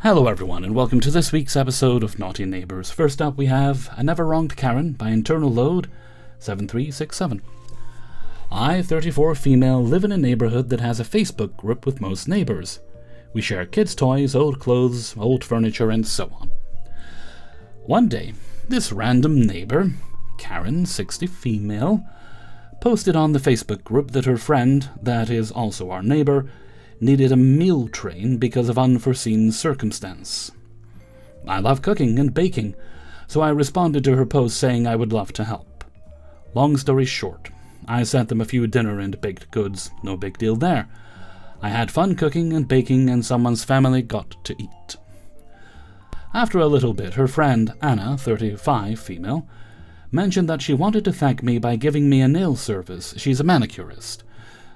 Hello everyone, and welcome to this week's episode of Naughty Neighbours. First up we have I Never Wronged Karen by Internal Load 7367. I, 34 female, live in a neighbourhood that has a Facebook group with most neighbours. We share kids' toys, old clothes, old furniture, and so on. One day, this random neighbour, Karen, 60 female, posted on the Facebook group that her friend, that is also our neighbour, needed a meal train because of unforeseen circumstance. I love cooking and baking, so I responded to her post saying I would love to help. Long story short, I sent them a few dinner and baked goods, no big deal there. I had fun cooking and baking and someone's family got to eat. After a little bit, her friend, Anna, 35, female, mentioned that she wanted to thank me by giving me a nail service. She's a manicurist.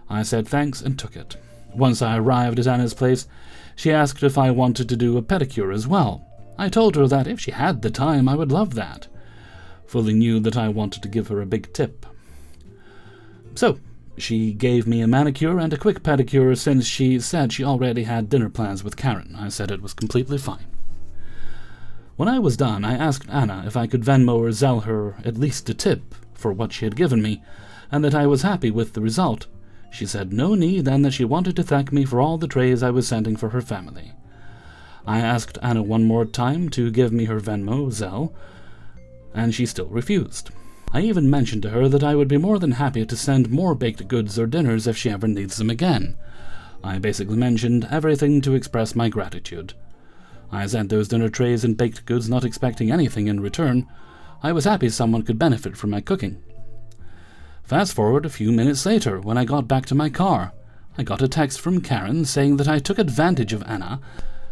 I said thanks and took it. Once I arrived at Anna's place, she asked if I wanted to do a pedicure as well. I told her that if she had the time, I would love that. Fully knew that I wanted to give her a big tip. So, she gave me a manicure and a quick pedicure since she said she already had dinner plans with Karen. I said it was completely fine. When I was done, I asked Anna if I could Venmo or Zelle her at least a tip for what she had given me, and that I was happy with the result. She said no need and that she wanted to thank me for all the trays I was sending for her family. I asked Anna one more time to give me her Venmo, Zelle, and she still refused. I even mentioned to her that I would be more than happy to send more baked goods or dinners if she ever needs them again. I basically mentioned everything to express my gratitude. I sent those dinner trays and baked goods not expecting anything in return. I was happy someone could benefit from my cooking. Fast forward a few minutes later, when I got back to my car, I got a text from Karen saying that I took advantage of Anna,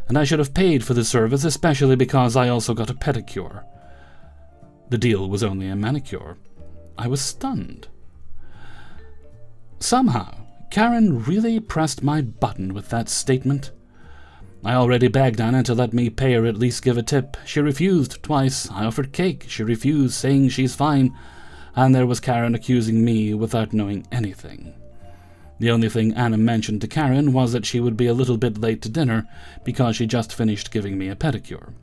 and I should have paid for the service, especially because I also got a pedicure. The deal was only a manicure. I was stunned. Somehow, Karen really pressed my button with that statement. I already begged Anna to let me pay her at least give a tip. She refused twice. I offered cake. She refused, saying she's fine. And there was Karen accusing me without knowing anything. The only thing Anna mentioned to Karen was that she would be a little bit late to dinner because she just finished giving me a pedicure.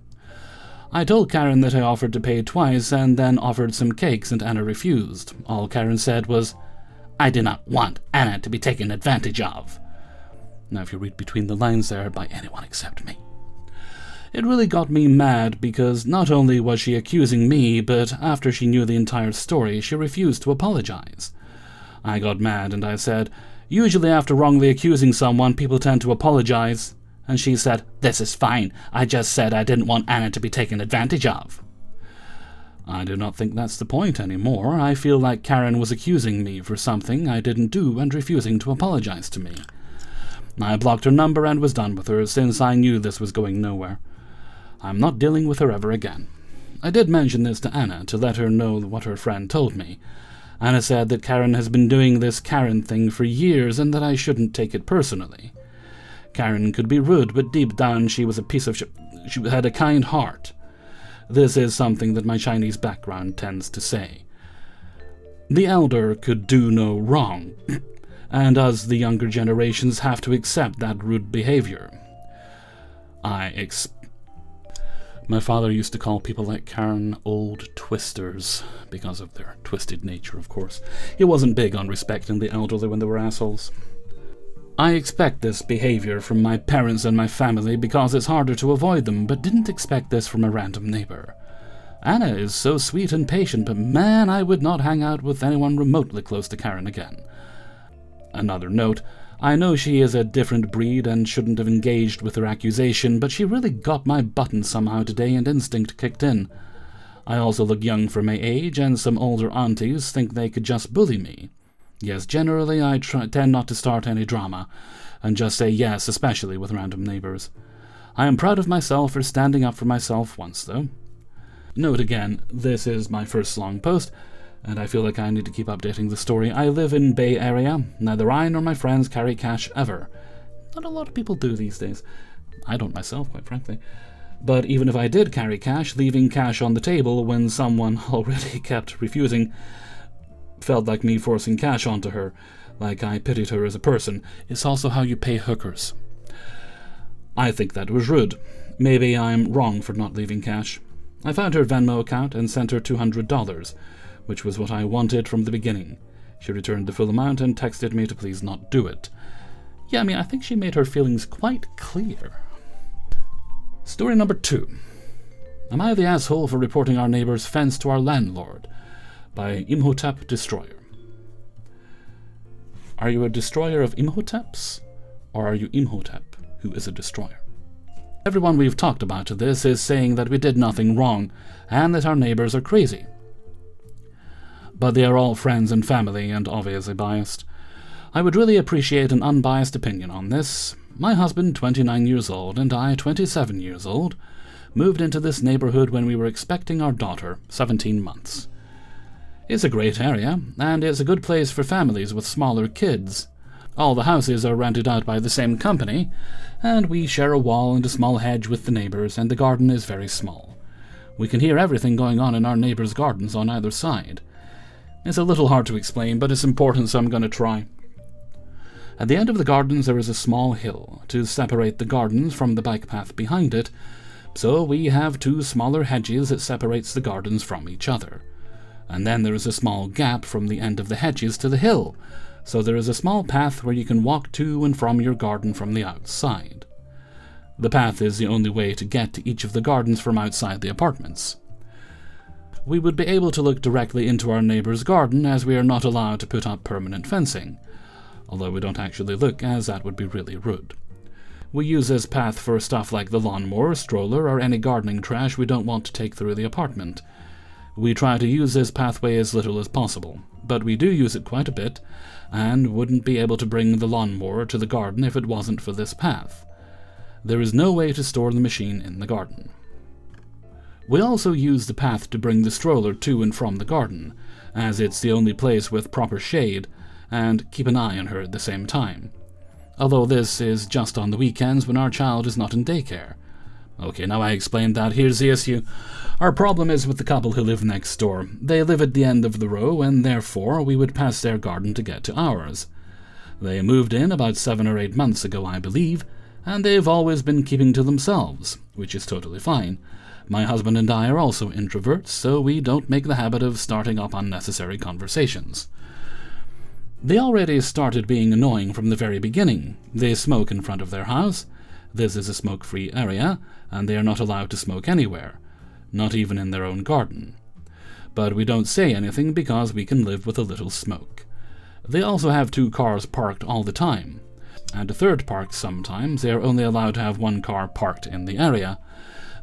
I told Karen that I offered to pay twice and then offered some cakes and Anna refused. All Karen said was, "I do not want Anna to be taken advantage of." Now if you read between the lines there, by anyone except me. It really got me mad because not only was she accusing me, but after she knew the entire story, she refused to apologize. I got mad and I said, "Usually after wrongly accusing someone, people tend to apologize." And she said, "This is fine. I just said I didn't want Anna to be taken advantage of." I do not think that's the point anymore. I feel like Karen was accusing me for something I didn't do and refusing to apologize to me. I blocked her number and was done with her since I knew this was going nowhere. I'm not dealing with her ever again. I did mention this to Anna to let her know what her friend told me. Anna said that Karen has been doing this Karen thing for years and that I shouldn't take it personally. Karen could be rude, but deep down she was a piece of she had a kind heart. This is something that my Chinese background tends to say. The elder could do no wrong, and us, the younger generations, have to accept that rude behavior. My father used to call people like Karen old twisters, because of their twisted nature, of course. He wasn't big on respecting the elderly when they were assholes. I expect this behavior from my parents and my family because it's harder to avoid them, but didn't expect this from a random neighbor. Anna is so sweet and patient, but man, I would not hang out with anyone remotely close to Karen again. Another note, I know she is a different breed and shouldn't have engaged with her accusation, but she really got my button somehow today and instinct kicked in. I also look young for my age, and some older aunties think they could just bully me. Yes, generally I tend not to start any drama, and just say yes, especially with random neighbors. I am proud of myself for standing up for myself once, though. Note again, this is my first long post, and I feel like I need to keep updating the story. I live in Bay Area. Neither I nor my friends carry cash ever. Not a lot of people do these days. I don't myself, quite frankly. But even if I did carry cash, leaving cash on the table when someone already kept refusing felt like me forcing cash onto her, like I pitied her as a person. It's also how you pay hookers. I think that was rude. Maybe I'm wrong for not leaving cash. I found her Venmo account and sent her $200, which was what I wanted from the beginning. She returned the full amount and texted me to please not do it. Yeah, I think she made her feelings quite clear. Story number 2. Am I the asshole for reporting our neighbor's fence to our landlord? By Imhotep Destroyer. Are you a destroyer of Imhoteps? Or are you Imhotep, who is a destroyer? Everyone we've talked about to this is saying that we did nothing wrong, and that our neighbors are crazy. But they are all friends and family, and obviously biased. I would really appreciate an unbiased opinion on this. My husband, 29 years old, and I, 27 years old, moved into this neighborhood when we were expecting our daughter, 17 months. It's a great area, and it's a good place for families with smaller kids. All the houses are rented out by the same company, and we share a wall and a small hedge with the neighbors, and the garden is very small. We can hear everything going on in our neighbors' gardens on either side. It's a little hard to explain, but it's important, so I'm going to try. At the end of the gardens there is a small hill to separate the gardens from the bike path behind it, so we have 2 smaller hedges that separates the gardens from each other. And then there is a small gap from the end of the hedges to the hill, so there is a small path where you can walk to and from your garden from the outside. The path is the only way to get to each of the gardens from outside the apartments. We would be able to look directly into our neighbor's garden, as we are not allowed to put up permanent fencing, although we don't actually look, as that would be really rude. We use this path for stuff like the lawnmower, stroller, or any gardening trash we don't want to take through the apartment. We try to use this pathway as little as possible, but we do use it quite a bit, and wouldn't be able to bring the lawnmower to the garden if it wasn't for this path. There is no way to store the machine in the garden. We also use the path to bring the stroller to and from the garden, as it's the only place with proper shade, and keep an eye on her at the same time. Although this is just on the weekends when our child is not in daycare. Okay, now I explained that. Here's the issue. Our problem is with the couple who live next door. They live at the end of the row, and therefore we would pass their garden to get to ours. They moved in about 7 or 8 months ago, I believe, and they've always been keeping to themselves, which is totally fine. My husband and I are also introverts, so we don't make the habit of starting up unnecessary conversations. They already started being annoying from the very beginning. They smoke in front of their house. This is a smoke-free area, and they are not allowed to smoke anywhere, not even in their own garden. But we don't say anything because we can live with a little smoke. They also have 2 cars parked all the time, and a third parked sometimes. They are only allowed to have 1 car parked in the area,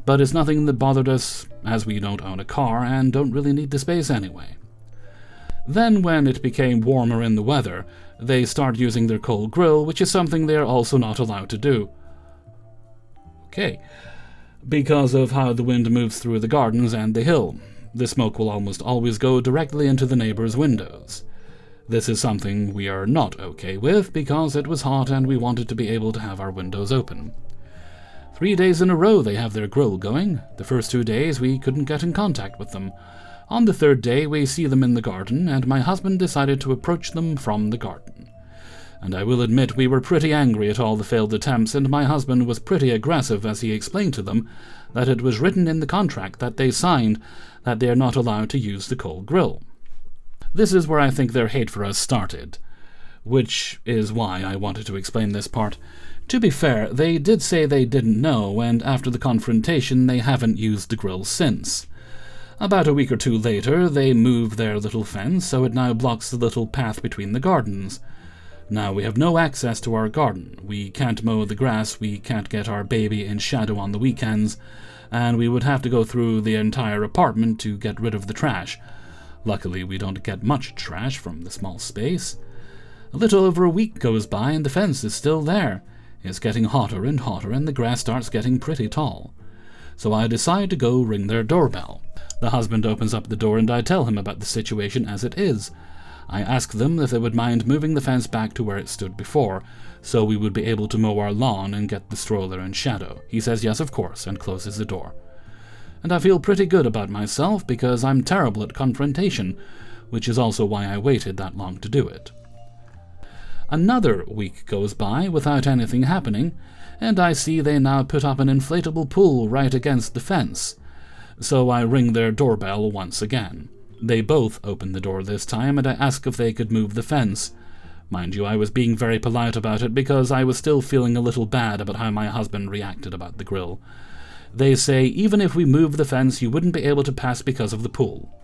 but it's nothing that bothered us, as we don't own a car and don't really need the space anyway. Then, when it became warmer in the weather, they started using their coal grill, which is something they are also not allowed to do. Okay. Because of how the wind moves through the gardens and the hill, the smoke will almost always go directly into the neighbors' windows. This is something we are not okay with, because it was hot and we wanted to be able to have our windows open. 3 days in a row they have their grill going. The first 2 days we couldn't get in contact with them. On the 3rd day we see them in the garden, and my husband decided to approach them from the garden. And I will admit we were pretty angry at all the failed attempts, and my husband was pretty aggressive as he explained to them that it was written in the contract that they signed that they are not allowed to use the coal grill. This is where I think their hate for us started, which is why I wanted to explain this part. To be fair, they did say they didn't know, and after the confrontation they haven't used the grill since. About a week or 2 later, they moved their little fence, so it now blocks the little path between the gardens. Now we have no access to our garden. We can't mow the grass, we can't get our baby in shadow on the weekends, and we would have to go through the entire apartment to get rid of the trash. Luckily, we don't get much trash from the small space. A little over a week goes by and the fence is still there. It's getting hotter, and the grass starts getting pretty tall. So I decide to go ring their doorbell. The husband opens up the door and I tell him about the situation as it is. I ask them if they would mind moving the fence back to where it stood before, so we would be able to mow our lawn and get the stroller in shadow. He says yes, of course, and closes the door. And I feel pretty good about myself because I'm terrible at confrontation, which is also why I waited that long to do it. Another week goes by without anything happening, and I see they now put up an inflatable pool right against the fence. So I ring their doorbell once again. They both open the door this time, and I ask if they could move the fence. Mind you, I was being very polite about it because I was still feeling a little bad about how my husband reacted about the grill. They say even if we move the fence, you wouldn't be able to pass because of the pool.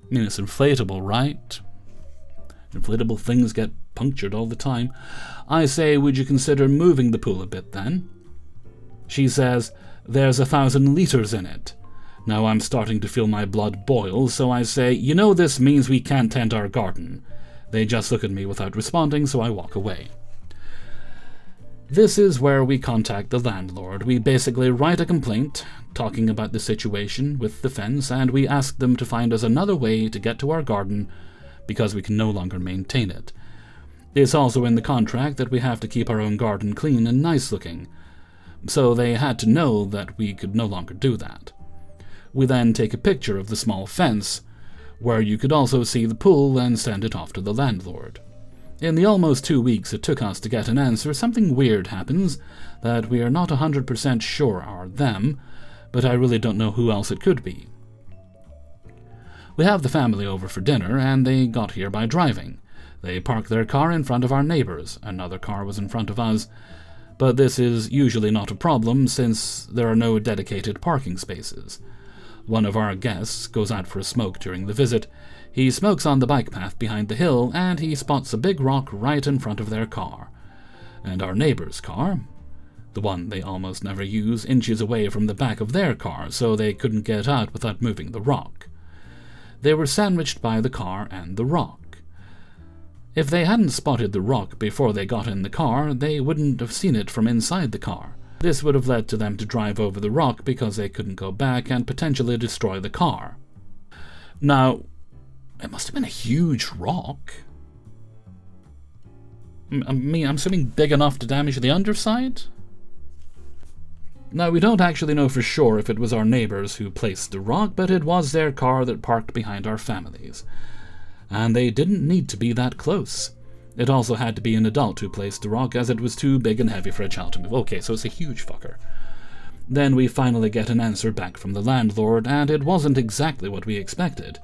I mean, it's inflatable, right? Inflatable things get punctured all the time. I say, would you consider moving the pool a bit then? She says, there's 1,000 liters in it. Now I'm starting to feel my blood boil, so I say, you know this means we can't tend our garden. They just look at me without responding, so I walk away. This is where we contact the landlord. We basically write a complaint, talking about the situation with the fence, and we ask them to find us another way to get to our garden because we can no longer maintain it. It's also in the contract that we have to keep our own garden clean and nice looking, so they had to know that we could no longer do that. We then take a picture of the small fence, where you could also see the pool, and send it off to the landlord. In the almost 2 weeks it took us to get an answer, something weird happens that we are not 100% sure are them, but I really don't know who else it could be. We have the family over for dinner, and they got here by driving. They parked their car in front of our neighbors. Another car was in front of us, but this is usually not a problem since there are no dedicated parking spaces. One of our guests goes out for a smoke during the visit. He smokes on the bike path behind the hill, and he spots a big rock right in front of their car. And our neighbor's car, the one they almost never use, inches away from the back of their car, so they couldn't get out without moving the rock. They were sandwiched by the car and the rock. If they hadn't spotted the rock before they got in the car, they wouldn't have seen it from inside the car. This would have led to them to drive over the rock because they couldn't go back and potentially destroy the car. Now, it must have been a huge rock. I'm assuming big enough to damage the underside? Now, we don't actually know for sure if it was our neighbors who placed the rock, but it was their car that parked behind our family's. And they didn't need to be that close. It also had to be an adult who placed the rock, as it was too big and heavy for a child to move. Okay, so it's a huge fucker. Then we finally get an answer back from the landlord, and it wasn't exactly what we expected.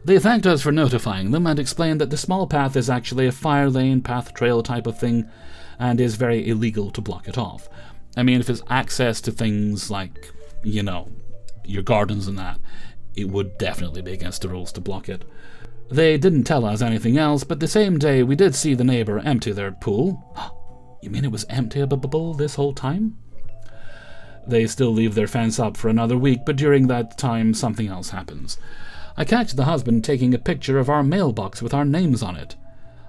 They thanked us for notifying them and explained that the small path is actually a fire lane, path trail type of thing, and is very illegal to block it off. I mean, if it's access to things like, you know, your gardens and that, it would definitely be against the rules to block it. They didn't tell us anything else, but the same day we did see the neighbor empty their pool. You mean it was empty this whole time? They still leave their fence up for another week, but during that time something else happens. I catch the husband taking a picture of our mailbox with our names on it.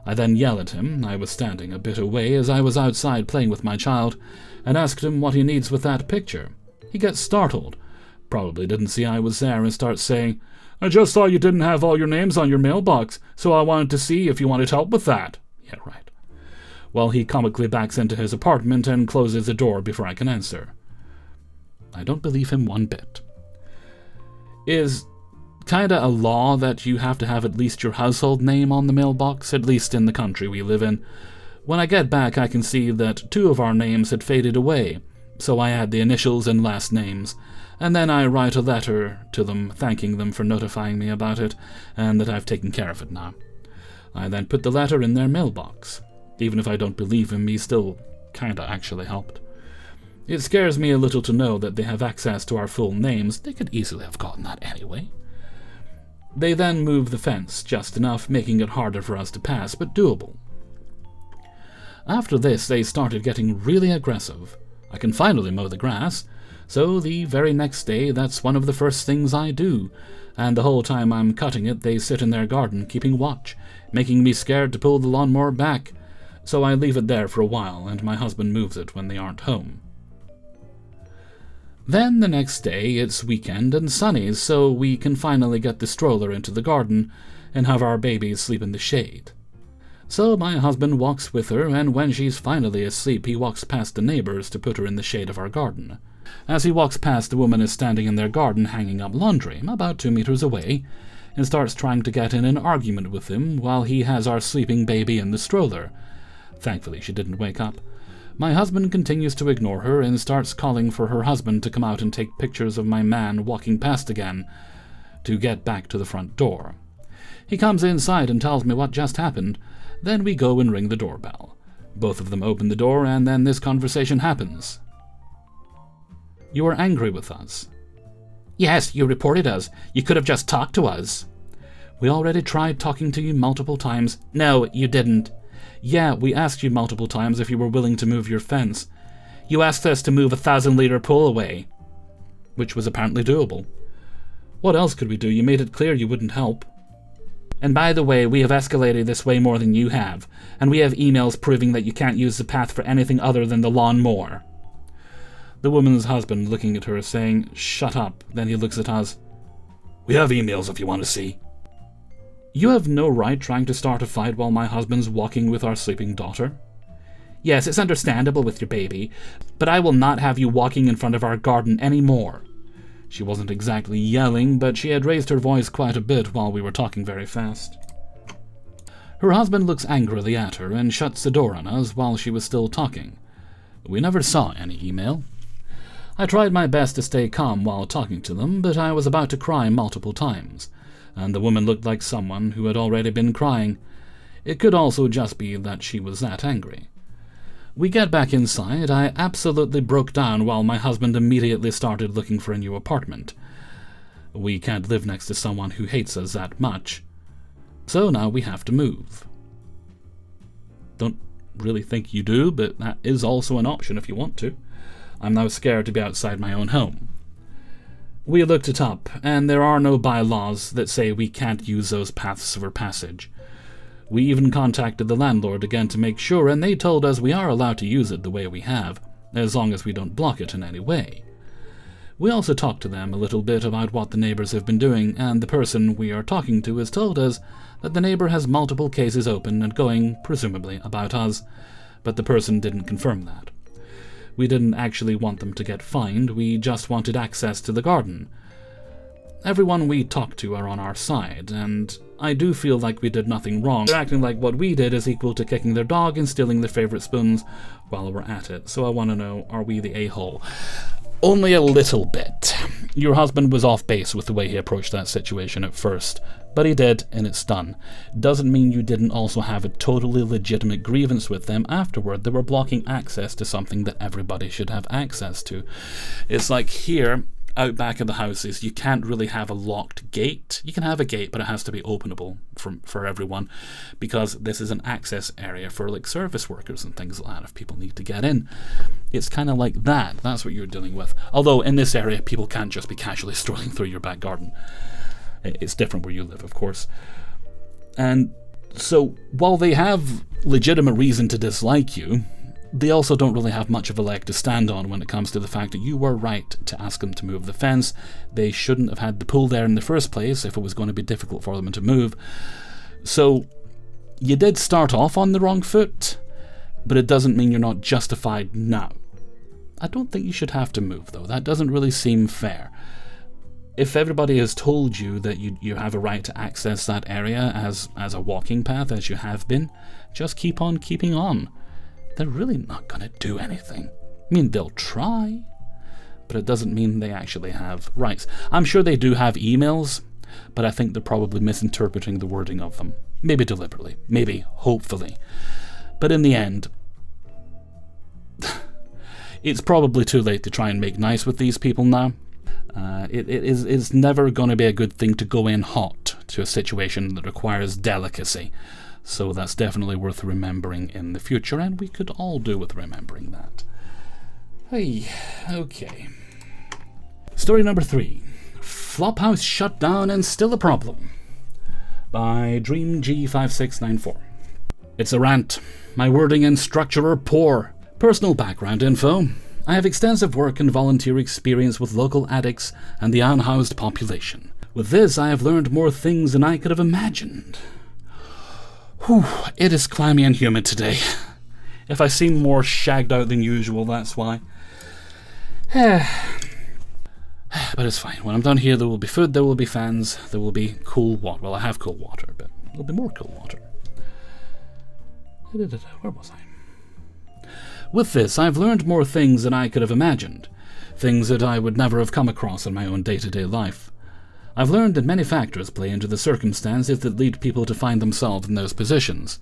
I then yell at him. I was standing a bit away as I was outside playing with my child, and asked him what he needs with that picture. He gets startled, probably didn't see I was there, and starts saying, I just saw you didn't have all your names on your mailbox, so I wanted to see if you wanted help with that. Yeah, right. Well, he comically backs into his apartment and closes the door before I can answer. I don't believe him one bit. Is kinda a law that you have to have at least your household name on the mailbox, at least in the country we live in. When I get back, I can see that 2 of our names had faded away, so I add the initials and last names, and then I write a letter to them thanking them for notifying me about it, and that I've taken care of it now. I then put the letter in their mailbox. Even if I don't believe him, he still kinda actually helped. It scares me a little to know that they have access to our full names. They could easily have gotten that anyway. They then move the fence just enough, making it harder for us to pass, but doable. After this, they started getting really aggressive. I can finally mow the grass, so the very next day that's one of the first things I do, and the whole time I'm cutting it they sit in their garden keeping watch, making me scared to pull the lawnmower back, so I leave it there for a while and my husband moves it when they aren't home. Then the next day it's weekend and sunny, so we can finally get the stroller into the garden and have our babies sleep in the shade. So my husband walks with her, and when she's finally asleep he walks past the neighbors to put her in the shade of our garden. As he walks past, the woman is standing in their garden hanging up laundry, about 2 meters away, and starts trying to get in an argument with him while he has our sleeping baby in the stroller. Thankfully she didn't wake up. My husband continues to ignore her and starts calling for her husband to come out and take pictures of my man walking past again to get back to the front door. He comes inside and tells me what just happened. Then we go and ring the doorbell. Both of them open the door, and then this conversation happens. You are angry with us. Yes, you reported us. You could have just talked to us. We already tried talking to you multiple times. No, you didn't. Yeah, we asked you multiple times if you were willing to move your fence. You asked us to move a 1,000-liter pool away, which was apparently doable. What else could we do? You made it clear you wouldn't help. And by the way, we have escalated this way more than you have, and we have emails proving that you can't use the path for anything other than the lawnmower. The woman's husband looking at her saying, "Shut up." Then he looks at us. We have emails if you want to see. You have no right trying to start a fight while my husband's walking with our sleeping daughter. Yes, it's understandable with your baby, but I will not have you walking in front of our garden anymore. She wasn't exactly yelling, but she had raised her voice quite a bit while we were talking very fast. Her husband looks angrily at her and shuts the door on us while she was still talking. We never saw any email. I tried my best to stay calm while talking to them, but I was about to cry multiple times, and the woman looked like someone who had already been crying. It could also just be that she was that angry. We get back inside. I absolutely broke down while my husband immediately started looking for a new apartment. We can't live next to someone who hates us that much, so now we have to move. Don't really think you do, but that is also an option if you want to. I'm now scared to be outside my own home. We looked it up, and there are no bylaws that say we can't use those paths for passage. We even contacted the landlord again to make sure, and they told us we are allowed to use it the way we have, as long as we don't block it in any way. We also talked to them a little bit about what the neighbors have been doing, and the person we are talking to has told us that the neighbor has multiple cases open and going, presumably about us, but the person didn't confirm that. We didn't actually want them to get fined, we just wanted access to the garden. Everyone we talked to are on our side, and I do feel like we did nothing wrong. They're acting like what we did is equal to kicking their dog and stealing their favorite spoons while we're at it. So I want to know, are we the a-hole? Only a little bit. Your husband was off base with the way he approached that situation at first, but he did, and it's done. Doesn't mean you didn't also have a totally legitimate grievance with them afterward. They were blocking access to something that everybody should have access to. It's like here, out back of the houses, you can't really have a locked gate. You can have a gate, but it has to be openable for everyone, because this is an access area for like service workers and things like that if people need to get in. It's kind of like that. That's what you're dealing with. Although in this area, people can't just be casually strolling through your back garden. It's different where you live, of course. And so while they have legitimate reason to dislike you, they also don't really have much of a leg to stand on when it comes to the fact that you were right to ask them to move the fence. They shouldn't have had the pool there in the first place if it was going to be difficult for them to move. So you did start off on the wrong foot, but it doesn't mean you're not justified now. I don't think you should have to move, though. That doesn't really seem fair. If everybody has told you that you have a right to access that area as a walking path, as you have been, just keep on keeping on. They're really not going to do anything. I mean, they'll try, but it doesn't mean they actually have rights. I'm sure they do have emails, but I think they're probably misinterpreting the wording of them. Maybe deliberately, maybe hopefully. But in the end, it's probably too late to try and make nice with these people now. It's never going to be a good thing to go in hot to a situation that requires delicacy. So that's definitely worth remembering in the future, and we could all do with remembering that. Hey, okay. Story number 3. Flophouse shut down and still a problem. By DreamG5694. It's a rant. My wording and structure are poor. Personal background info. I have extensive work and volunteer experience with local addicts and the unhoused population. With this, I have learned more things than I could have imagined. Whew, it is clammy and humid today. If I seem more shagged out than usual, that's why. But it's fine. When I'm done here, there will be food, there will be fans, there will be cool water. Well, I have cool water, but there'll be more cool water. Where was I? With this, I've learned more things than I could have imagined, things that I would never have come across in my own day-to-day life. I've learned that many factors play into the circumstances that lead people to find themselves in those positions.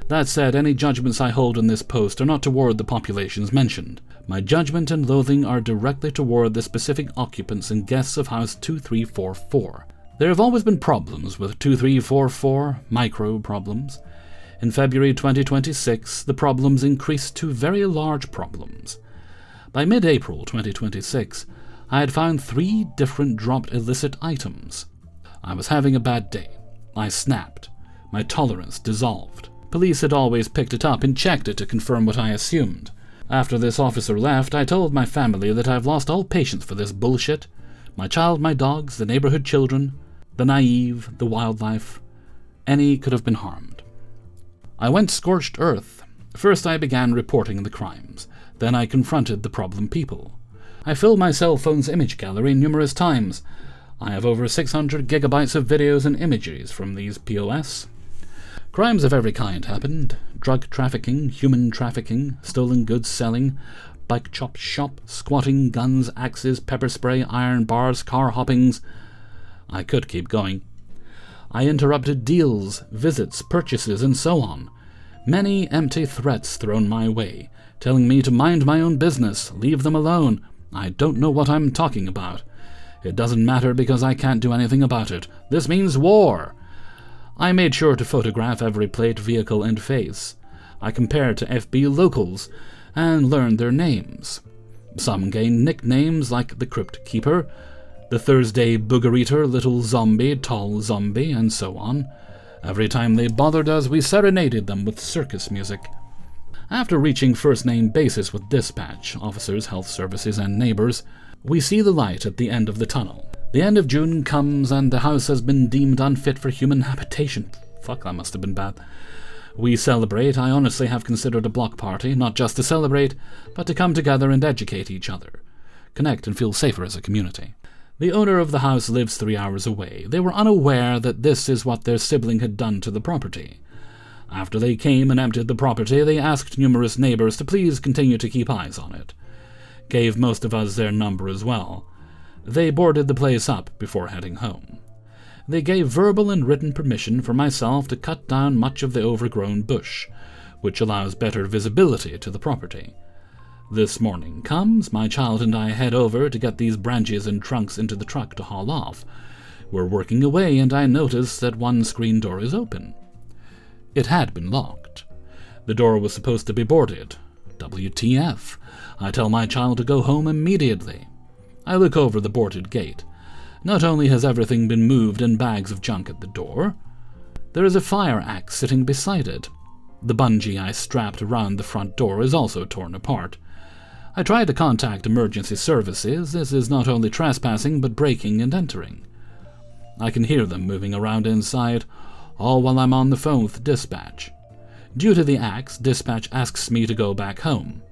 That said, any judgments I hold in this post are not toward the populations mentioned. My judgment and loathing are directly toward the specific occupants and guests of House 2344. There have always been problems with 2344, micro problems. In February 2026, the problems increased to very large problems. By mid-April 2026, I had found 3 different dropped illicit items. I was having a bad day. I snapped. My tolerance dissolved. Police had always picked it up and checked it to confirm what I assumed. After this officer left, I told my family that I've lost all patience for this bullshit. My child, my dogs, the neighborhood children, the naive, the wildlife, any could have been harmed. I went scorched earth. First I began reporting the crimes. Then I confronted the problem people. I filled my cell phone's image gallery numerous times. I have over 600 gigabytes of videos and images from these POS. Crimes of every kind happened. Drug trafficking, human trafficking, stolen goods selling, bike chop shop, squatting, guns, axes, pepper spray, iron bars, car hoppings. I could keep going. I interrupted deals, visits, purchases, and so on. Many empty threats thrown my way, telling me to mind my own business, leave them alone. I don't know what I'm talking about. It doesn't matter because I can't do anything about it. This means war. I made sure to photograph every plate, vehicle, and face. I compared to FB locals and learned their names. Some gained nicknames like the Crypt Keeper, the Thursday Booger Eater, Little Zombie, Tall Zombie, and so on. Every time they bothered us, we serenaded them with circus music. After reaching first-name basis with dispatch, officers, health services, and neighbors, we see the light at the end of the tunnel. The end of June comes and the house has been deemed unfit for human habitation. Fuck, that must have been bad. We celebrate. I honestly have considered a block party, not just to celebrate, but to come together and educate each other. Connect and feel safer as a community. The owner of the house lives 3 hours away. They were unaware that this is what their sibling had done to the property. After they came and emptied the property, they asked numerous neighbors to please continue to keep eyes on it. Gave most of us their number as well. They boarded the place up before heading home. They gave verbal and written permission for myself to cut down much of the overgrown bush, which allows better visibility to the property. This morning comes, my child and I head over to get these branches and trunks into the truck to haul off. We're working away and I notice that one screen door is open. It had been locked. The door was supposed to be boarded. WTF. I tell my child to go home immediately. I look over the boarded gate. Not only has everything been moved and bags of junk at the door, there is a fire axe sitting beside it. The bungee I strapped around the front door is also torn apart. I tried to contact emergency services. This is not only trespassing but breaking and entering. I can hear them moving around inside, all while I'm on the phone with dispatch. Due to the axe, dispatch asks me to go back home.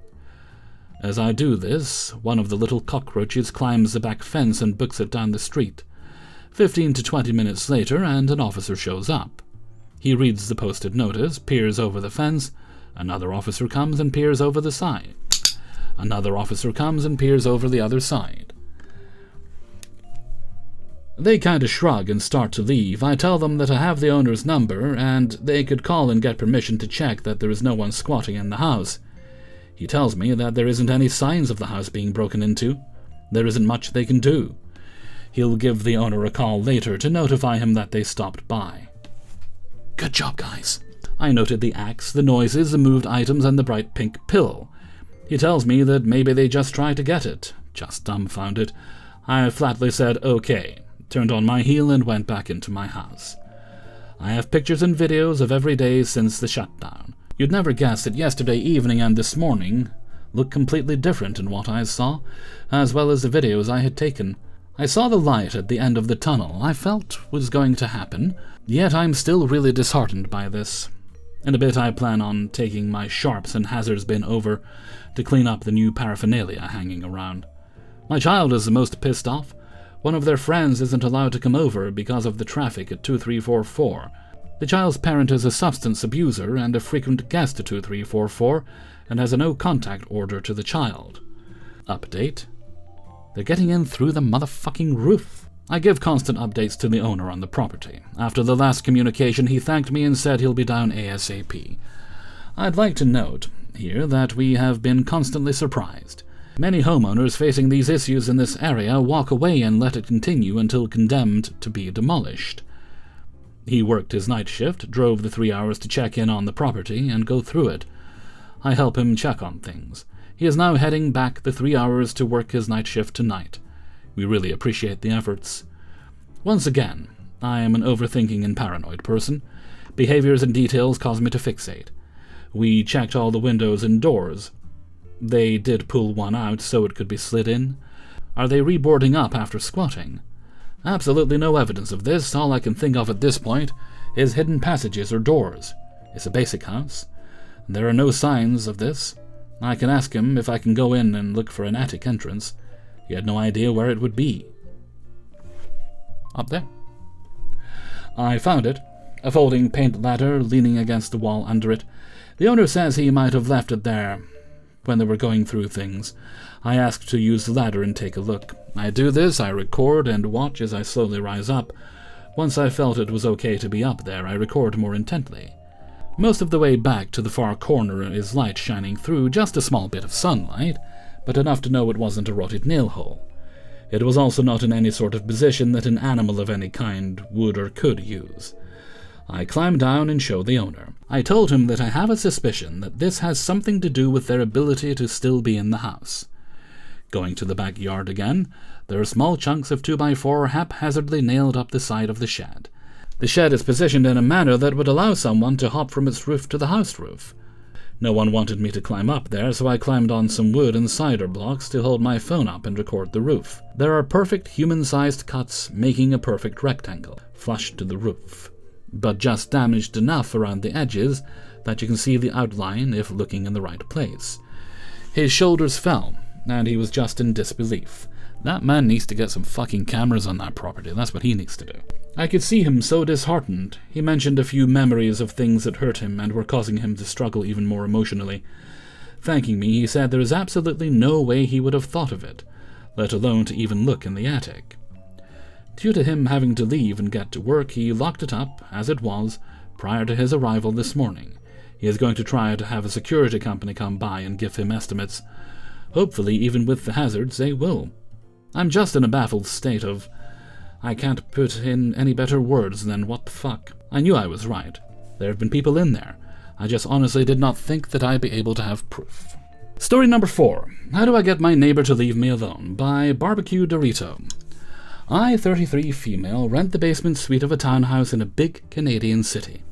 As I do this, one of the little cockroaches climbs the back fence and books it down the street. 15 to 20 minutes later, and an officer shows up. He reads the posted notice, peers over the fence. Another officer comes and peers over the side. Another officer comes and peers over the other side. They kinda shrug and start to leave. I tell them that I have the owner's number, and they could call and get permission to check that there is no one squatting in the house. He tells me that there isn't any signs of the house being broken into. There isn't much they can do. He'll give the owner a call later to notify him that they stopped by. Good job, guys. I noted the axe, the noises, the moved items, and the bright pink pill. He tells me that maybe they just tried to get it. Just dumbfounded. I flatly said okay, turned on my heel and went back into my house. I have pictures and videos of every day since the shutdown. You'd never guess that yesterday evening and this morning looked completely different in what I saw, as well as the videos I had taken. I saw the light at the end of the tunnel I felt was going to happen, yet I'm still really disheartened by this. In a bit I plan on taking my sharps and hazards bin over to clean up the new paraphernalia hanging around. My child is the most pissed off. One of their friends isn't allowed to come over because of the traffic at 2344. The child's parent is a substance abuser and a frequent guest at 2344, and has a no-contact order to the child. Update: they're getting in through the motherfucking roof. I give constant updates to the owner on the property. After the last communication, he thanked me and said he'll be down ASAP. I'd like to note here that we have been constantly surprised. Many homeowners facing these issues in this area walk away and let it continue until condemned to be demolished. He worked his night shift, drove the 3 hours to check in on the property and go through it. I help him check on things. He is now heading back the 3 hours to work his night shift tonight. We really appreciate the efforts. Once again, I am an overthinking and paranoid person. Behaviors and details cause me to fixate. We checked all the windows and doors. They did pull one out so it could be slid in. Are they reboarding up after squatting? Absolutely no evidence of this. All I can think of at this point is hidden passages or doors. It's a basic house. There are no signs of this. I can ask him if I can go in and look for an attic entrance. He had no idea where it would be. Up there. I found it. A folding paint ladder leaning against the wall under it. The owner says he might have left it there when they were going through things. I asked to use the ladder and take a look. I do this, I record and watch as I slowly rise up. Once I felt it was okay to be up there, I record more intently. Most of the way back to the far corner is light shining through, just a small bit of sunlight, but enough to know it wasn't a rotted nail hole. It was also not in any sort of position that an animal of any kind would or could use. I climbed down and showed the owner. I told him that I have a suspicion that this has something to do with their ability to still be in the house. Going to the backyard again, there are small chunks of 2x4 haphazardly nailed up the side of the shed. The shed is positioned in a manner that would allow someone to hop from its roof to the house roof. No one wanted me to climb up there, so I climbed on some wood and cider blocks to hold my phone up and record the roof. There are perfect human-sized cuts making a perfect rectangle, flush to the roof, but just damaged enough around the edges that you can see the outline if looking in the right place. His shoulders fell, and he was just in disbelief. That man needs to get some fucking cameras on that property, that's what he needs to do. I could see him so disheartened. He mentioned a few memories of things that hurt him and were causing him to struggle even more emotionally. Thanking me, he said there is absolutely no way he would have thought of it, let alone to even look in the attic. Due to him having to leave and get to work, he locked it up, as it was, prior to his arrival this morning. He is going to try to have a security company come by and give him estimates. Hopefully, even with the hazards, they will. I'm just in a baffled state of... I can't put in any better words than what the fuck. I knew I was right. There have been people in there. I just honestly did not think that I'd be able to have proof. Story number 4. How do I get my neighbor to leave me alone? By Barbecue Dorito. I, 33 female, rent the basement suite of a townhouse in a big Canadian city.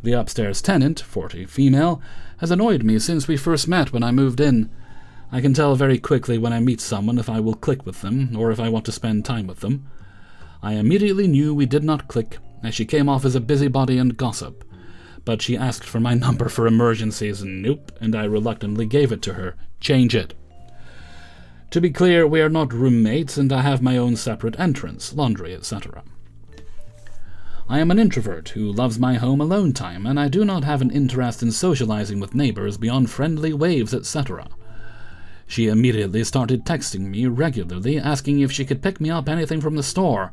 The upstairs tenant, 40 female, has annoyed me since we first met when I moved in. I can tell very quickly when I meet someone if I will click with them or if I want to spend time with them. I immediately knew we did not click, as she came off as a busybody and gossip. But she asked for my number for emergencies, and nope, and I reluctantly gave it to her. Change it. To be clear, we are not roommates, and I have my own separate entrance, laundry, etc. I am an introvert who loves my home alone time, and I do not have an interest in socializing with neighbors beyond friendly waves, etc. She immediately started texting me regularly, asking if she could pick me up anything from the store.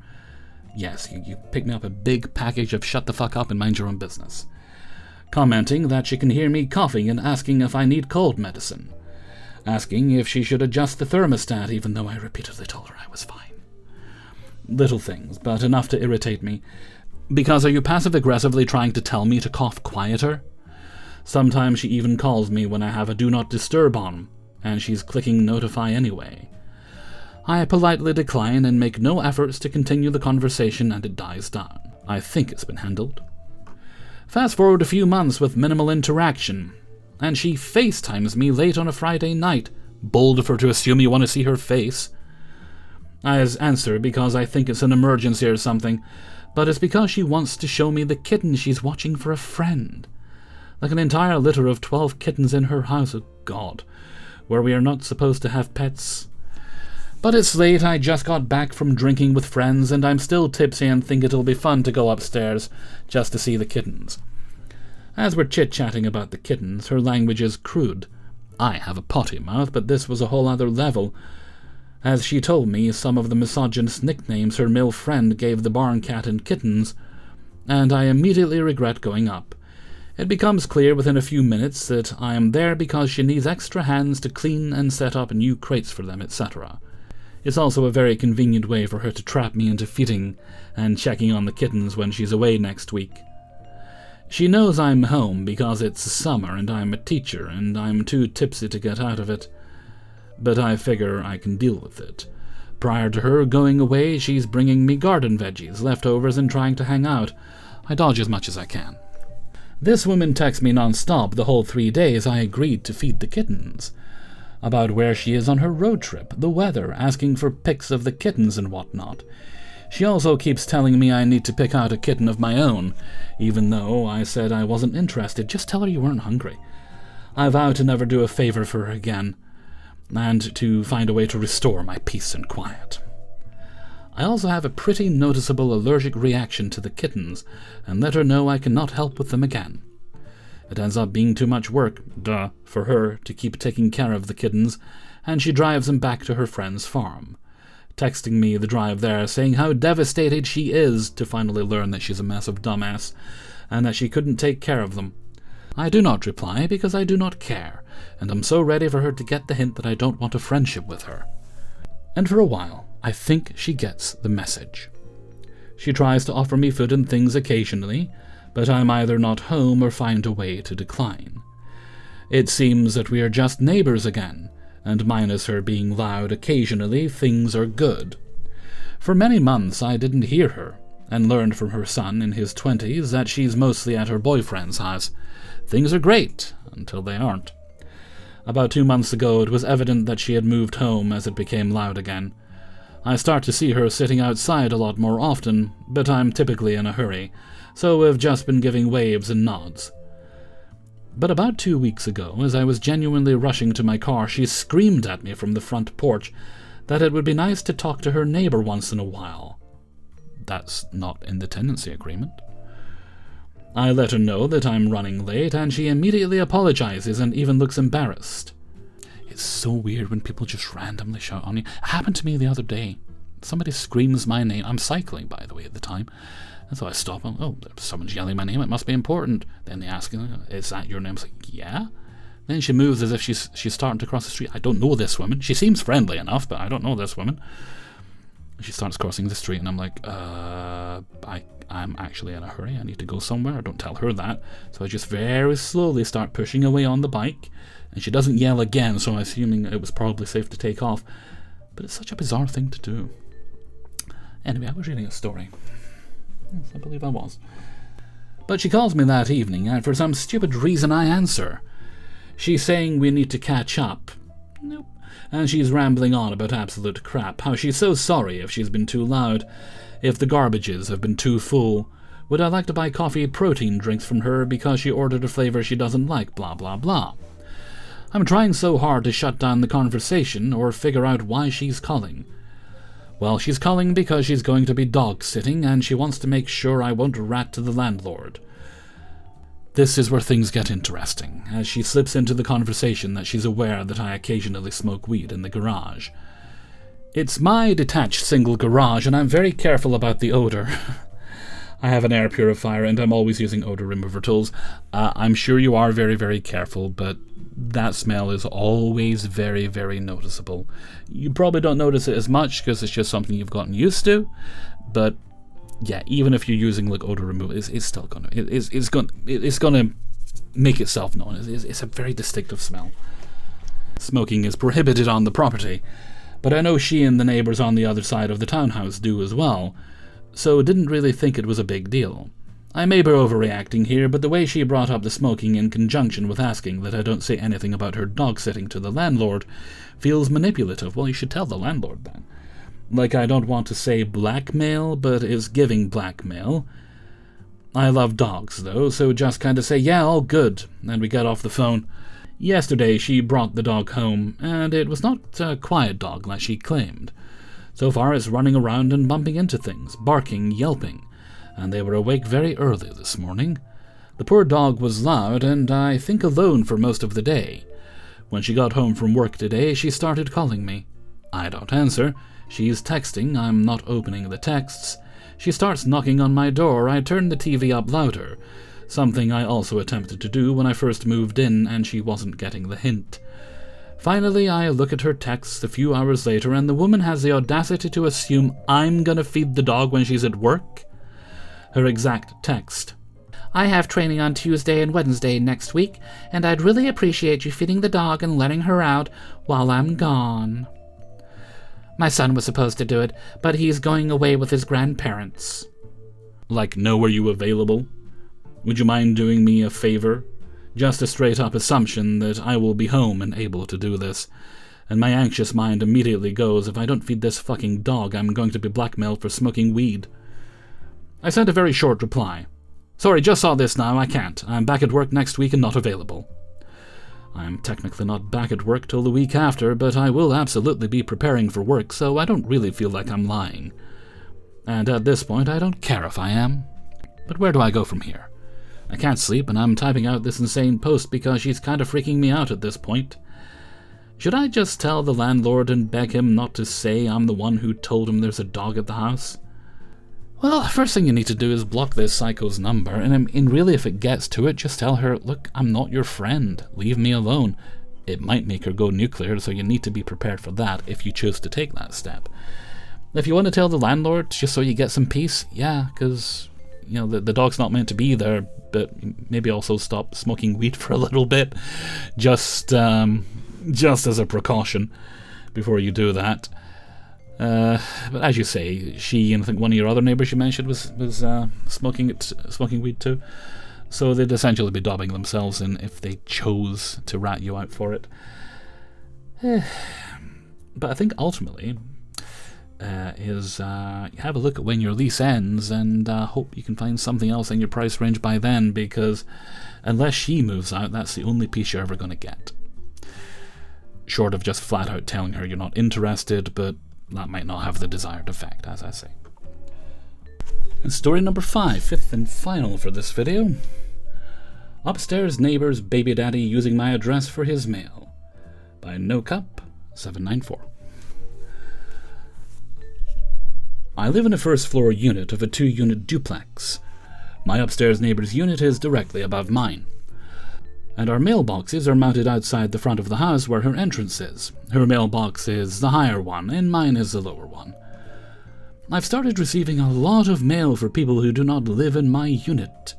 Yes, you pick me up a big package of shut the fuck up and mind your own business. Commenting that she can hear me coughing and asking if I need cold medicine. Asking if she should adjust the thermostat, even though I repeatedly told her I was fine. Little things, but enough to irritate me. Because are you passive-aggressively trying to tell me to cough quieter? Sometimes she even calls me when I have a do not disturb on, and she's clicking notify anyway. I politely decline and make no efforts to continue the conversation, and it dies down. I think it's been handled. Fast forward a few months with minimal interaction, and she FaceTimes me late on a Friday night. Bold of her to assume you want to see her face. I answer because I think it's an emergency or something, but it's because she wants to show me the kitten she's watching for a friend. Like an entire litter of 12 kittens in her house. Oh God, where we are not supposed to have pets. But it's late, I just got back from drinking with friends, and I'm still tipsy and think it'll be fun to go upstairs just to see the kittens. As we're chit-chatting about the kittens, her language is crude, I have a potty mouth, but this was a whole other level, as she told me some of the misogynist nicknames her male friend gave the barn cat and kittens, and I immediately regret going up. It becomes clear within a few minutes that I am there because she needs extra hands to clean and set up new crates for them, etc. It's also a very convenient way for her to trap me into feeding and checking on the kittens when she's away next week. She knows I'm home because it's summer and I'm a teacher and I'm too tipsy to get out of it, but I figure I can deal with it. Prior to her going away, she's bringing me garden veggies, leftovers, and trying to hang out. I dodge as much as I can. This woman texts me non-stop the whole 3 days I agreed to feed the kittens, about where she is on her road trip, the weather, asking for pics of the kittens and whatnot. She also keeps telling me I need to pick out a kitten of my own, even though I said I wasn't interested. Just tell her you weren't hungry. I vow to never do a favor for her again, and to find a way to restore my peace and quiet. I also have a pretty noticeable allergic reaction to the kittens, and let her know I cannot help with them again. It ends up being too much work, for her to keep taking care of the kittens, and she drives them back to her friend's farm, texting me the drive there, saying how devastated she is to finally learn that she's a massive dumbass, and that she couldn't take care of them. I do not reply because I do not care, and I'm so ready for her to get the hint that I don't want a friendship with her. And for a while, I think she gets the message. She tries to offer me food and things occasionally, but I'm either not home or find a way to decline. It seems that we are just neighbors again, and minus her being loud occasionally, things are good. For many months I didn't hear her, and learned from her son in his 20s that she's mostly at her boyfriend's house. Things are great, until they aren't. About 2 months ago it was evident that she had moved home as it became loud again. I start to see her sitting outside a lot more often, but I'm typically in a hurry, so we've just been giving waves and nods. But about 2 weeks ago, as I was genuinely rushing to my car, she screamed at me from the front porch that it would be nice to talk to her neighbor once in a while. That's not in the tenancy agreement. I let her know that I'm running late, and she immediately apologizes and even looks embarrassed. It's so weird when people just randomly shout on you. It happened to me the other day. Somebody screams my name. I'm cycling, by the way, at the time. And so I stop and, someone's yelling my name. It must be important. Then they ask, is that your name? I was like, yeah. Then she moves as if she's starting to cross the street. I don't know this woman. She seems friendly enough, but I don't know this woman. She starts crossing the street, and I'm like, I'm actually in a hurry. I need to go somewhere. I don't tell her that. So I just very slowly start pushing away on the bike, and she doesn't yell again, so I'm assuming it was probably safe to take off. But it's such a bizarre thing to do. Anyway, I was reading a story. Yes, I believe I was. But she calls me that evening, and for some stupid reason I answer. She's saying we need to catch up. Nope. And she's rambling on about absolute crap, how she's so sorry if she's been too loud, if the garbages have been too full. Would I like to buy coffee protein drinks from her because she ordered a flavor she doesn't like, blah blah blah. I'm trying so hard to shut down the conversation or figure out why she's calling. Well, she's calling because she's going to be dog-sitting, and she wants to make sure I won't rat to the landlord. This is where things get interesting, as she slips into the conversation that she's aware that I occasionally smoke weed in the garage. It's my detached single garage, and I'm very careful about the odor. I have an air purifier, and I'm always using odor remover tools. I'm sure you are very, very careful, but that smell is always very, very noticeable. You probably don't notice it as much because it's just something you've gotten used to, but yeah, even if you're using like odor removal, it's still gonna make itself known. It's a very distinctive smell. Smoking is prohibited on the property, but I know she and the neighbours on the other side of the townhouse do as well, so didn't really think it was a big deal. I may be overreacting here, but the way she brought up the smoking in conjunction with asking that I don't say anything about her dog-sitting to the landlord feels manipulative. Well, you should tell the landlord then. Like I don't want to say blackmail, but is giving blackmail. I love dogs, though, so just kind of say, yeah, all good, and we get off the phone. Yesterday she brought the dog home, and it was not a quiet dog like she claimed. So far it's running around and bumping into things, barking, yelping, and they were awake very early this morning. The poor dog was loud, and I think alone for most of the day. When she got home from work today, she started calling me. I don't answer. She's texting, I'm not opening the texts. She starts knocking on my door, I turn the TV up louder, something I also attempted to do when I first moved in and she wasn't getting the hint. Finally, I look at her texts a few hours later and the woman has the audacity to assume I'm gonna feed the dog when she's at work. Her exact text: I have training on Tuesday and Wednesday next week, and I'd really appreciate you feeding the dog and letting her out while I'm gone. My son was supposed to do it, but he's going away with his grandparents. Like, no, were you available? Would you mind doing me a favor? Just a straight-up assumption that I will be home and able to do this. And my anxious mind immediately goes, if I don't feed this fucking dog, I'm going to be blackmailed for smoking weed. I sent a very short reply. Sorry, just saw this now, I can't. I'm back at work next week and not available. I'm technically not back at work till the week after, but I will absolutely be preparing for work, so I don't really feel like I'm lying. And at this point, I don't care if I am. But where do I go from here? I can't sleep, and I'm typing out this insane post because she's kind of freaking me out at this point. Should I just tell the landlord and beg him not to say I'm the one who told him there's a dog at the house? Well, first thing you need to do is block this psycho's number, and really if it gets to it, just tell her, look, I'm not your friend, leave me alone. It might make her go nuclear, so you need to be prepared for that if you choose to take that step. If you want to tell the landlord, just so you get some peace, yeah, because, you know, the dog's not meant to be there, but maybe also stop smoking weed for a little bit, just as a precaution before you do that. But as you say, she and I think one of your other neighbours you mentioned was smoking weed too. So they'd essentially be daubing themselves in if they chose to rat you out for it. But I think ultimately is have a look at when your lease ends and hope you can find something else in your price range by then, because unless she moves out, that's the only piece you're ever going to get. Short of just flat out telling her you're not interested, but that might not have the desired effect, as I say. And story number 5, fifth and final for this video. Upstairs Neighbours Baby Daddy using my address for his mail, by NoCup794. I live in a first floor unit of a 2-unit duplex. My upstairs neighbour's unit is directly above mine, and our mailboxes are mounted outside the front of the house where her entrance is. Her mailbox is the higher one, and mine is the lower one. I've started receiving a lot of mail for people who do not live in my unit.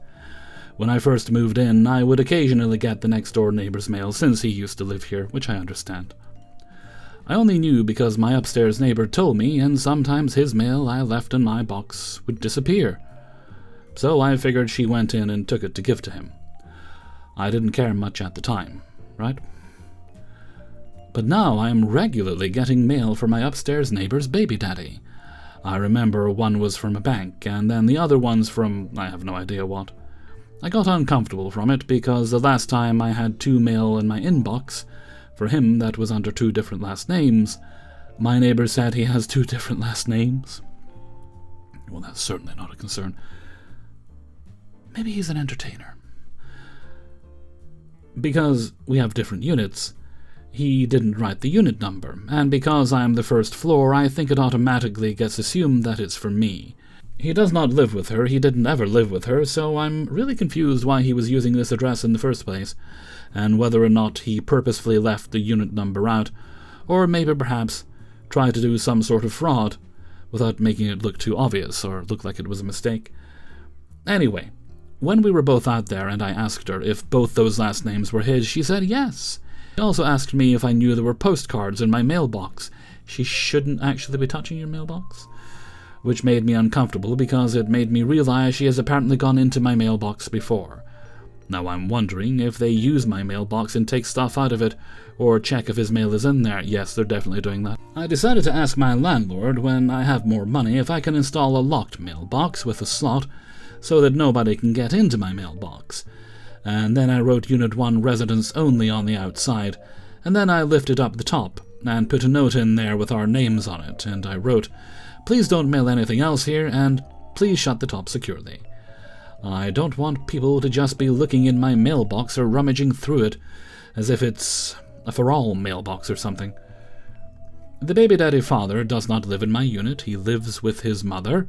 When I first moved in, I would occasionally get the next-door neighbour's mail since he used to live here, which I understand. I only knew because my upstairs neighbour told me, and sometimes his mail I left in my box would disappear. So I figured she went in and took it to give to him. I didn't care much at the time, right? But now I am regularly getting mail for my upstairs neighbour's baby daddy. I remember one was from a bank, and then the other one's from I have no idea what. I got uncomfortable from it because the last time I had 2 mail in my inbox, for him that was under 2 different last names, my neighbour said he has 2 different last names. Well, that's certainly not a concern. Maybe he's an entertainer. Because we have different units, he didn't write the unit number, and because I am the first floor, I think it automatically gets assumed that it's for me. He does not live with her, he didn't ever live with her, so I'm really confused why he was using this address in the first place, and whether or not he purposefully left the unit number out, or maybe perhaps tried to do some sort of fraud, without making it look too obvious, or look like it was a mistake. Anyway, when we were both out there and I asked her if both those last names were his, she said yes. She also asked me if I knew there were postcards in my mailbox. She shouldn't actually be touching your mailbox. Which made me uncomfortable because it made me realize she has apparently gone into my mailbox before. Now I'm wondering if they use my mailbox and take stuff out of it, or check if his mail is in there. Yes, they're definitely doing that. I decided to ask my landlord when I have more money if I can install a locked mailbox with a slot, so that nobody can get into my mailbox. And then I wrote Unit 1 residents only on the outside, and then I lifted up the top and put a note in there with our names on it, and I wrote, "Please don't mail anything else here, and please shut the top securely. I don't want people to just be looking in my mailbox or rummaging through it as if it's a for-all mailbox or something. The baby daddy father does not live in my unit. He lives with his mother.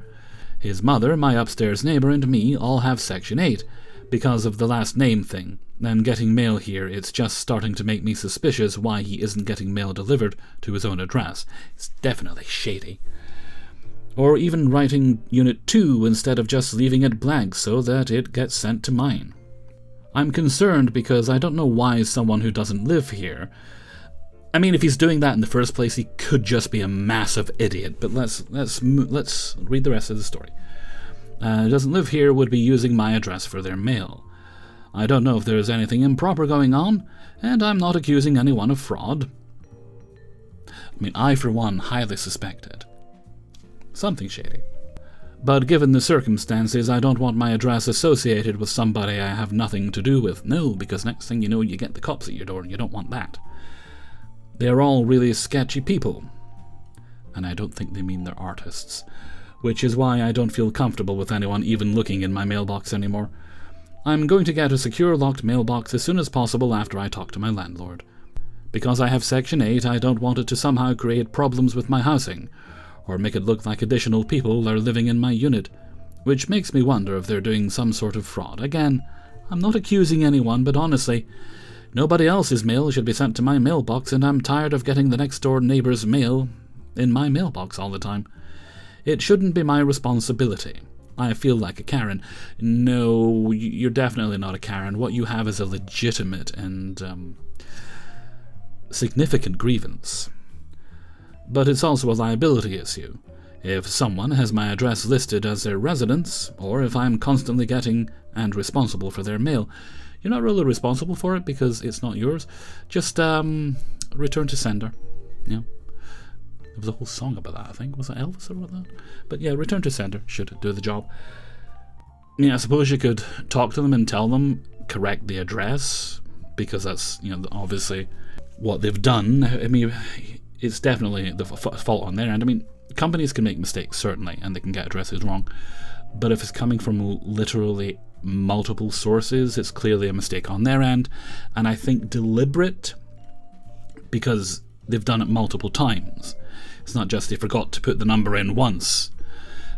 His mother, my upstairs neighbour, and me all have Section 8 because of the last name thing. And getting mail here, it's just starting to make me suspicious why he isn't getting mail delivered to his own address. It's definitely shady. Or even writing Unit 2 instead of just leaving it blank so that it gets sent to mine. I'm concerned because I don't know why someone who doesn't live here... I mean, if he's doing that in the first place, he could just be a massive idiot, but let's read the rest of the story. Doesn't live here would be using my address for their mail. I don't know if there is anything improper going on, and I'm not accusing anyone of fraud. I mean, I, for one, highly suspect it. Something shady. But given the circumstances, I don't want my address associated with somebody I have nothing to do with. No, because next thing you know, you get the cops at your door, and you don't want that. They're all really sketchy people. And I don't think they mean they're artists. Which is why I don't feel comfortable with anyone even looking in my mailbox anymore. I'm going to get a secure locked mailbox as soon as possible after I talk to my landlord. Because I have Section 8, I don't want it to somehow create problems with my housing, or make it look like additional people are living in my unit, which makes me wonder if they're doing some sort of fraud. Again, I'm not accusing anyone, but honestly, nobody else's mail should be sent to my mailbox, and I'm tired of getting the next-door neighbor's mail in my mailbox all the time. It shouldn't be my responsibility. I feel like a Karen. No, you're definitely not a Karen. What you have is a legitimate and significant grievance. But it's also a liability issue. If someone has my address listed as their residence, or if I'm constantly getting and responsible for their mail, you're not really responsible for it because it's not yours. Just return to sender. Yeah. There was a whole song about that, I think. Was it Elvis or what that? But yeah, return to sender should do the job. Yeah, I suppose you could talk to them and tell them, correct the address, because that's, obviously what they've done. I mean, it's definitely the fault on their end. I mean, companies can make mistakes, certainly, and they can get addresses wrong. But if it's coming from literally multiple sources, it's clearly a mistake on their end. And I think deliberate, because they've done it multiple times. It's not just they forgot to put the number in once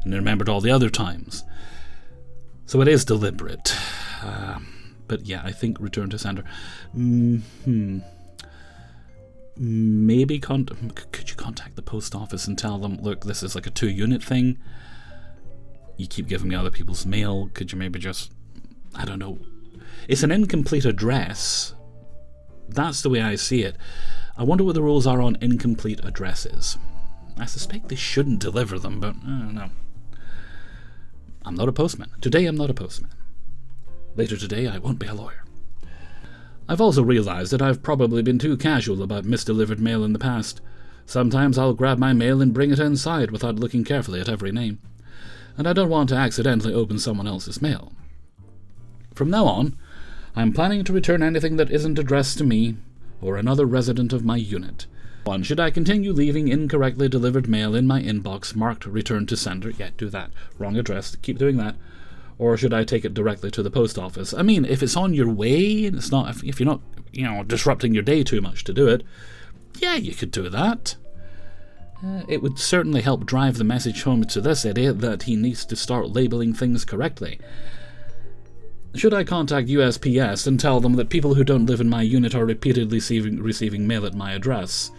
and they remembered all the other times. So it is deliberate. But yeah, I think return to sender. Maybe could you contact the post office and tell them, look, this is like a 2-unit thing. You keep giving me other people's mail. Could you maybe just, I don't know. It's an incomplete address. That's the way I see it. I wonder what the rules are on incomplete addresses. I suspect they shouldn't deliver them, but I don't know. I'm not a postman. Today I'm not a postman. Later today I won't be a lawyer. I've also realized that I've probably been too casual about misdelivered mail in the past. Sometimes I'll grab my mail and bring it inside without looking carefully at every name. And I don't want to accidentally open someone else's mail. From now on, I'm planning to return anything that isn't addressed to me or another resident of my unit. 1. Should I continue leaving incorrectly delivered mail in my inbox marked return to sender? Yeah, do that. Wrong address. Keep doing that. Or should I take it directly to the post office? I mean, if it's on your way, and it's not, if you're not, disrupting your day too much to do it, yeah, you could do that. It would certainly help drive the message home to this idiot that he needs to start labeling things correctly. Should I contact USPS and tell them that people who don't live in my unit are repeatedly receiving mail at my address?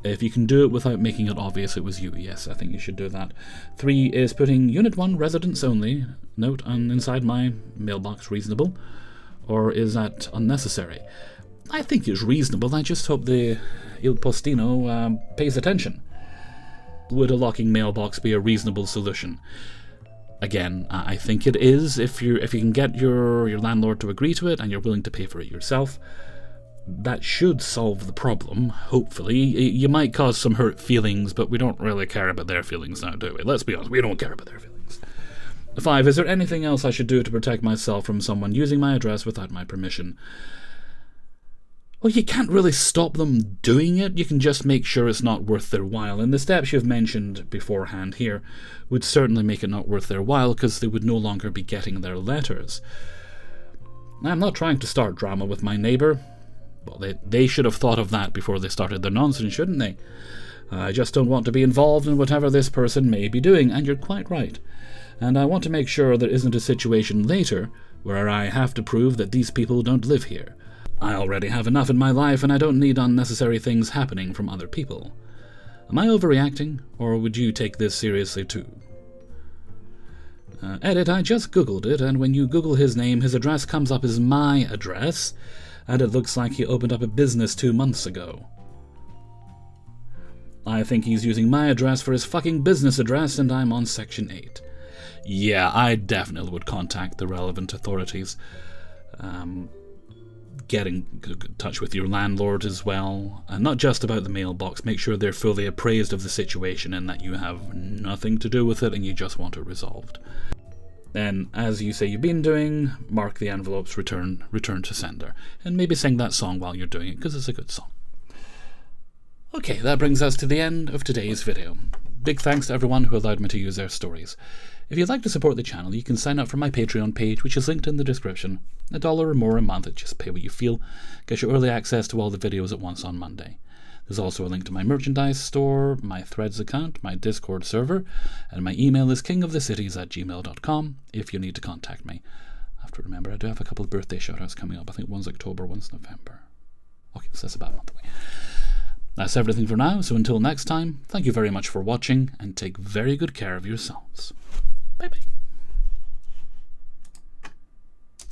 If you can do it without making it obvious it was you, yes, I think you should do that. 3 is putting Unit 1 residents only note on inside my mailbox reasonable, or is that unnecessary? I think it's reasonable. I just hope the Il Postino pays attention. Would a locking mailbox be a reasonable solution? Again, I think it is if you can get your landlord to agree to it and you're willing to pay for it yourself. That should solve the problem, hopefully. You might cause some hurt feelings, but we don't really care about their feelings now, do we? Let's be honest, we don't care about their feelings. 5, is there anything else I should do to protect myself from someone using my address without my permission? Well, you can't really stop them doing it. You can just make sure it's not worth their while. And the steps you've mentioned beforehand here would certainly make it not worth their while, because they would no longer be getting their letters. I'm not trying to start drama with my neighbour. Well, they should have thought of that before they started their nonsense, shouldn't they? I just don't want to be involved in whatever this person may be doing, and you're quite right. And I want to make sure there isn't a situation later where I have to prove that these people don't live here. I already have enough in my life, and I don't need unnecessary things happening from other people. Am I overreacting, or would you take this seriously too? Edit, I just googled it, and when you Google his name, his address comes up as my address, and it looks like he opened up a business 2 months ago. I think he's using my address for his fucking business address, and I'm on Section 8. Yeah, I definitely would contact the relevant authorities. Get in touch with your landlord as well, and not just about the mailbox. Make sure they're fully appraised of the situation and that you have nothing to do with it and you just want it resolved. Then, as you say you've been doing, mark the envelopes, return to sender, and maybe sing that song while you're doing it, because it's a good song. Okay, that brings us to the end of today's video. Big thanks to everyone who allowed me to use their stories. If you'd like to support the channel, you can sign up for my Patreon page, which is linked in the description. $1 or more a month, just pay what you feel, gets you early access to all the videos at once on Monday. There's also a link to my merchandise store, my Threads account, my Discord server, and my email is kingofthecities@gmail.com if you need to contact me. I have to remember, I do have a couple of birthday shoutouts coming up. I think one's October, one's November. Okay, so that's about a month away. That's everything for now, so until next time, thank you very much for watching, and take very good care of yourselves. Bye-bye.